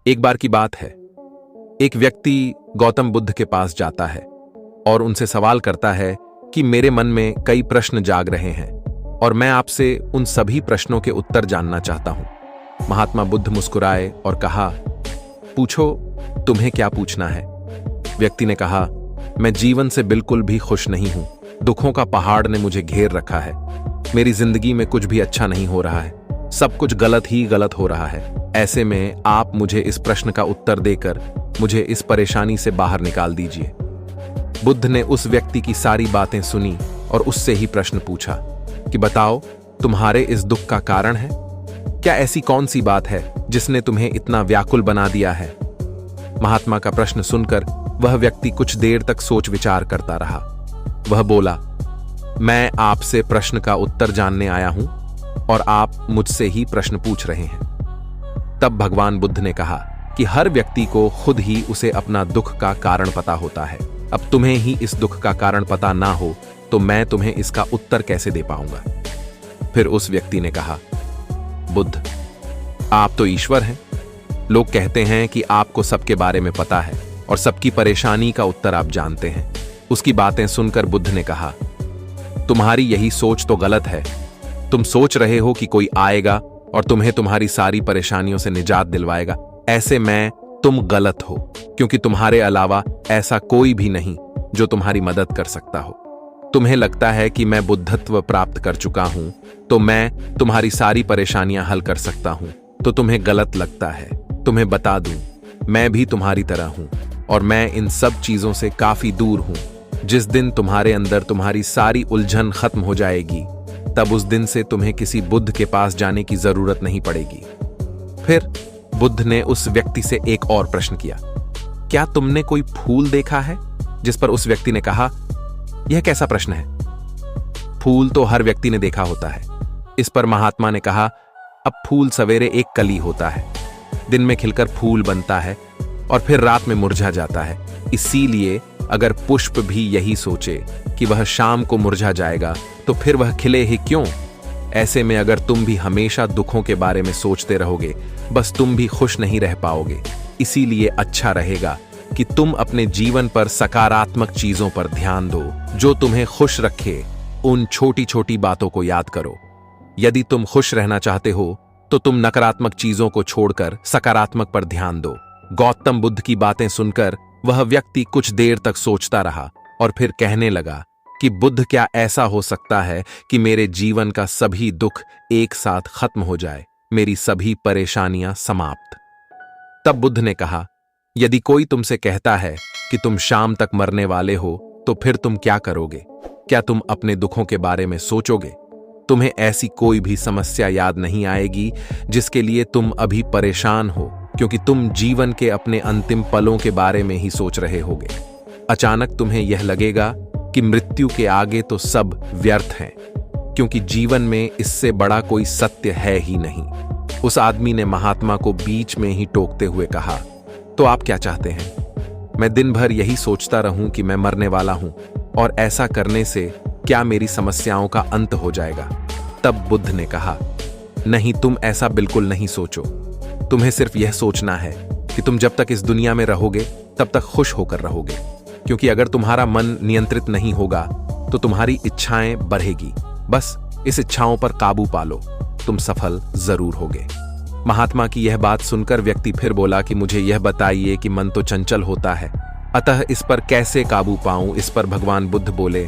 एक बार की बात है, एक व्यक्ति गौतम बुद्ध के पास जाता है और उनसे सवाल करता है कि मेरे मन में कई प्रश्न जाग रहे हैं और मैं आपसे उन सभी प्रश्नों के उत्तर जानना चाहता हूं। महात्मा बुद्ध मुस्कुराए और कहा, पूछो, तुम्हें क्या पूछना है? व्यक्ति ने कहा, मैं जीवन से बिल्कुल भी खुश नहीं हूं। दुखों का पहाड़ ने मुझे घेर रखा है। मेरी जिंदगी में कुछ भी अच्छा नहीं हो रहा है। सब कुछ गलत ही गलत हो रहा है। ऐसे में आप मुझे इस प्रश्न का उत्तर देकर मुझे इस परेशानी से बाहर निकाल दीजिए। बुद्ध ने उस व्यक्ति की सारी बातें सुनी और उससे ही प्रश्न पूछा कि बताओ, तुम्हारे इस दुख का कारण है क्या? ऐसी कौन सी बात है जिसने तुम्हें इतना व्याकुल बना दिया है? महात्मा का प्रश्न सुनकर वह व्यक्ति कुछ देर तक सोच विचार करता रहा। वह बोला, मैं आपसे प्रश्न का उत्तर जानने आया हूं और आप मुझसे ही प्रश्न पूछ रहे हैं। तब भगवान बुद्ध ने कहा कि हर व्यक्ति को खुद ही उसे अपना दुख का कारण पता होता है। अब तुम्हें ही इस दुख का कारण पता ना हो तो मैं तुम्हें इसका उत्तर कैसे दे पाऊंगा? फिर उस व्यक्ति ने कहा, बुद्ध, आप तो ईश्वर हैं। लोग कहते हैं कि आपको सबके बारे में पता है और सबकी परेशानी का उत्तर आप जानते हैं। उसकी बातें सुनकर बुद्ध ने कहा, तुम्हारी यही सोच तो गलत है। तुम सोच रहे हो कि कोई आएगा और तुम्हें तुम्हारी सारी परेशानियों से निजात दिलवाएगा। ऐसे में तुम गलत हो, क्योंकि तुम्हारे अलावा ऐसा कोई भी नहीं जो तुम्हारी मदद कर सकता हो। तुम्हें लगता है कि मैं बुद्धत्व प्राप्त कर चुका हूं तो मैं तुम्हारी सारी परेशानियां हल कर सकता हूं, तो तुम्हें गलत लगता है। तुम्हें बता दूं, मैं भी तुम्हारी तरह हूं और मैं इन सब चीजों से काफी दूर हूं। जिस दिन तुम्हारे अंदर तुम्हारी सारी उलझन खत्म हो जाएगी, तब उस दिन से तुम्हें किसी बुद्ध के पास जाने की जरूरत नहीं पड़ेगी। फिर बुद्ध ने उस व्यक्ति से एक और प्रश्न किया, क्या तुमने कोई फूल देखा है? जिस पर उस व्यक्ति ने कहा, यह कैसा प्रश्न है? फूल तो हर व्यक्ति ने देखा होता है। इस पर महात्मा ने कहा, अब फूल सवेरे एक कली होता है, दिन में खिलकर फूल बनता है और फिर रात में मुरझा जाता है। इसीलिए अगर पुष्प भी यही सोचे कि वह शाम को मुरझा जाएगा तो फिर वह खिले ही क्यों? ऐसे में अगर तुम भी हमेशा दुखों के बारे में सोचते रहोगे, बस तुम भी खुश नहीं रह पाओगे। इसीलिए अच्छा रहेगा कि तुम अपने जीवन पर सकारात्मक चीजों पर ध्यान दो, जो तुम्हें खुश रखे। उन छोटी छोटी बातों को याद करो। यदि तुम खुश रहना चाहते हो तो तुम नकारात्मक चीजों को छोड़कर सकारात्मक पर ध्यान दो। गौतम बुद्ध की बातें सुनकर वह व्यक्ति कुछ देर तक सोचता रहा और फिर कहने लगा कि बुद्ध, क्या ऐसा हो सकता है कि मेरे जीवन का सभी दुख एक साथ खत्म हो जाए, मेरी सभी परेशानियां समाप्त? तब बुद्ध ने कहा, यदि कोई तुमसे कहता है कि तुम शाम तक मरने वाले हो तो फिर तुम क्या करोगे? क्या तुम अपने दुखों के बारे में सोचोगे? तुम्हें ऐसी कोई भी समस्या याद नहीं आएगी जिसके लिए तुम अभी परेशान हो, क्योंकि तुम जीवन के अपने अंतिम पलों के बारे में ही सोच रहे होगे। अचानक तुम्हें यह लगेगा कि मृत्यु के आगे तो सब व्यर्थ हैं, क्योंकि जीवन में इससे बड़ा कोई सत्य है ही नहीं। उस आदमी ने महात्मा को बीच में ही टोकते हुए कहा, तो आप क्या चाहते हैं? मैं दिन भर यही सोचता रहूं कि मैं मरने वाला हूं और ऐसा करने से क्या मेरी समस्याओं का अंत हो जाएगा? तब बुद्ध ने कहा, नहीं, तुम ऐसा बिल्कुल नहीं सोचो। तुम्हें सिर्फ यह सोचना है कि तुम जब तक इस दुनिया में रहोगे तब तक खुश होकर रहोगे, क्योंकि अगर तुम्हारा मन नियंत्रित नहीं होगा तो तुम्हारी इच्छाएं बढ़ेगी। बस इस इच्छाओं पर काबू पालो, तुम सफल जरूर होगे। महात्मा की यह बात सुनकर व्यक्ति फिर बोला कि मुझे यह बताइए कि मन तो चंचल होता है, अतः इस पर कैसे काबू पाऊं? इस पर भगवान बुद्ध बोले,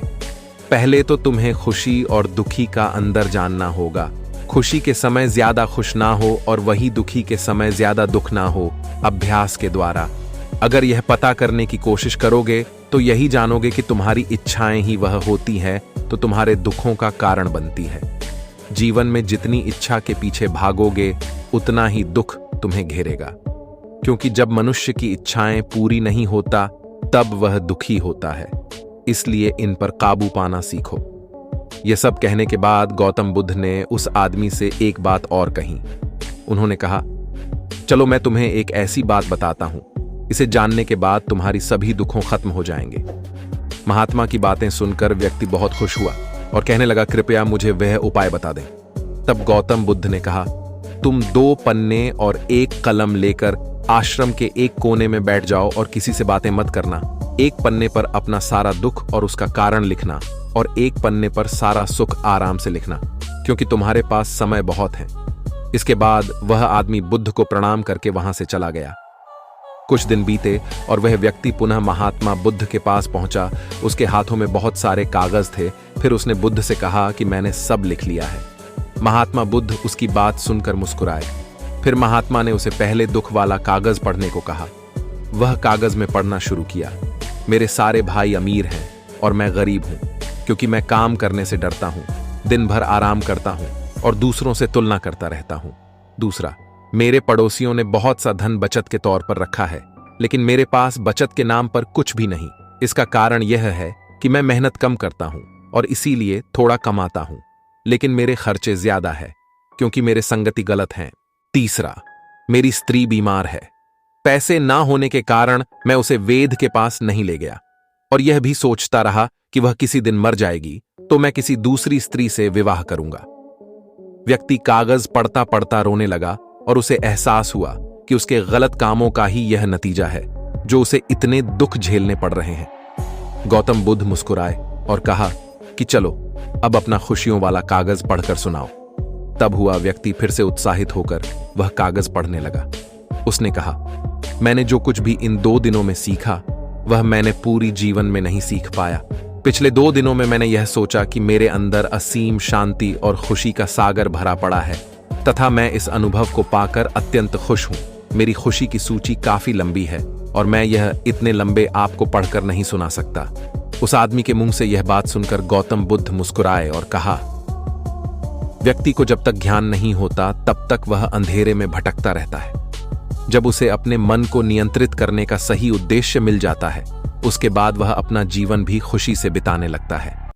पहले तो तुम्हें खुशी और दुखी का अंदर जानना होगा। खुशी के समय ज्यादा खुश ना हो और वही दुखी के समय ज्यादा दुख ना हो, अभ्यास के द्वारा। अगर यह पता करने की कोशिश करोगे तो यही जानोगे कि तुम्हारी इच्छाएं ही वह होती हैं तो तुम्हारे दुखों का कारण बनती है। जीवन में जितनी इच्छा के पीछे भागोगे उतना ही दुख तुम्हें घेरेगा, क्योंकि जब मनुष्य की इच्छाएं पूरी नहीं होता तब वह दुखी होता है। इसलिए इन पर काबू पाना सीखो। यह सब कहने के बाद गौतम बुद्ध ने उस आदमी से एक बात और कही। उन्होंने कहा, चलो मैं तुम्हें एक ऐसी बात बताता हूं, इसे जानने के बाद तुम्हारी सभी दुखों खत्म हो जाएंगे। महात्मा की बातें सुनकर व्यक्ति बहुत खुश हुआ और कहने लगा, कृपया मुझे वह उपाय बता दें। तब गौतम बुद्ध ने कहा, तुम 2 पन्ने और 1 कलम लेकर आश्रम के एक कोने में बैठ जाओ और किसी से बातें मत करना। एक पन्ने पर अपना सारा दुख और उसका कारण लिखना और एक पन्ने पर सारा सुख आराम से लिखना, क्योंकि तुम्हारे पास समय बहुत है। इसके बाद वह आदमी बुद्ध को प्रणाम करके वहां से चला गया। कुछ दिन बीते और वह व्यक्ति पुनः महात्मा बुद्ध के पास पहुंचा। उसके हाथों में बहुत सारे कागज थे। फिर उसने बुद्ध से कहा कि मैंने सब लिख लिया है। महात्मा बुद्ध उसकी बात सुनकर मुस्कुराए। फिर महात्मा ने उसे पहले दुख वाला कागज पढ़ने को कहा। वह कागज में पढ़ना शुरू किया। मेरे सारे भाई अमीर हैं और मैं गरीब हूं, क्योंकि मैं काम करने से डरता हूं, दिन भर आराम करता हूं और दूसरों से तुलना करता रहता हूं। दूसरा, मेरे पड़ोसियों ने बहुत सा धन बचत के तौर पर रखा है, लेकिन मेरे पास बचत के नाम पर कुछ भी नहीं। इसका कारण यह है कि मैं मेहनत कम करता हूं और इसीलिए थोड़ा कमाता हूं, लेकिन मेरे खर्चे ज्यादा है क्योंकि मेरे संगति गलत हैं। तीसरा, मेरी स्त्री बीमार है। पैसे ना होने के कारण मैं उसे वेद के पास नहीं ले गया और यह भी सोचता रहा कि वह किसी दिन मर जाएगी तो मैं किसी दूसरी स्त्री से विवाह करूंगा। व्यक्ति कागज पढ़ता पढ़ता रोने लगा और उसे एहसास हुआ कि उसके गलत कामों का ही यह नतीजा है जो उसे इतने दुख झेलने पड़ रहे हैं। गौतम बुद्ध मुस्कुराए और कहा कि चलो अब अपना खुशियों वाला कागज पढ़कर सुनाओ। तब हुआ व्यक्ति फिर से उत्साहित होकर वह कागज पढ़ने लगा। उसने कहा, मैंने जो कुछ भी इन 2 दिनों में सीखा वह मैंने पूरी जीवन में नहीं सीख पाया। पिछले 2 दिनों में मैंने यह सोचा कि मेरे अंदर असीम शांति और खुशी का सागर भरा पड़ा है तथा मैं इस अनुभव को पाकर अत्यंत खुश हूं। मेरी खुशी की सूची काफी लंबी है और मैं यह इतने लंबे आपको पढ़कर नहीं सुना सकता। उस आदमी के मुंह से यह बात सुनकर गौतम बुद्ध मुस्कुराए और कहा, व्यक्ति को जब तक ज्ञान नहीं होता तब तक वह अंधेरे में भटकता रहता है। जब उसे अपने मन को नियंत्रित करने का सही उद्देश्य मिल जाता है, उसके बाद वह अपना जीवन भी खुशी से बिताने लगता है।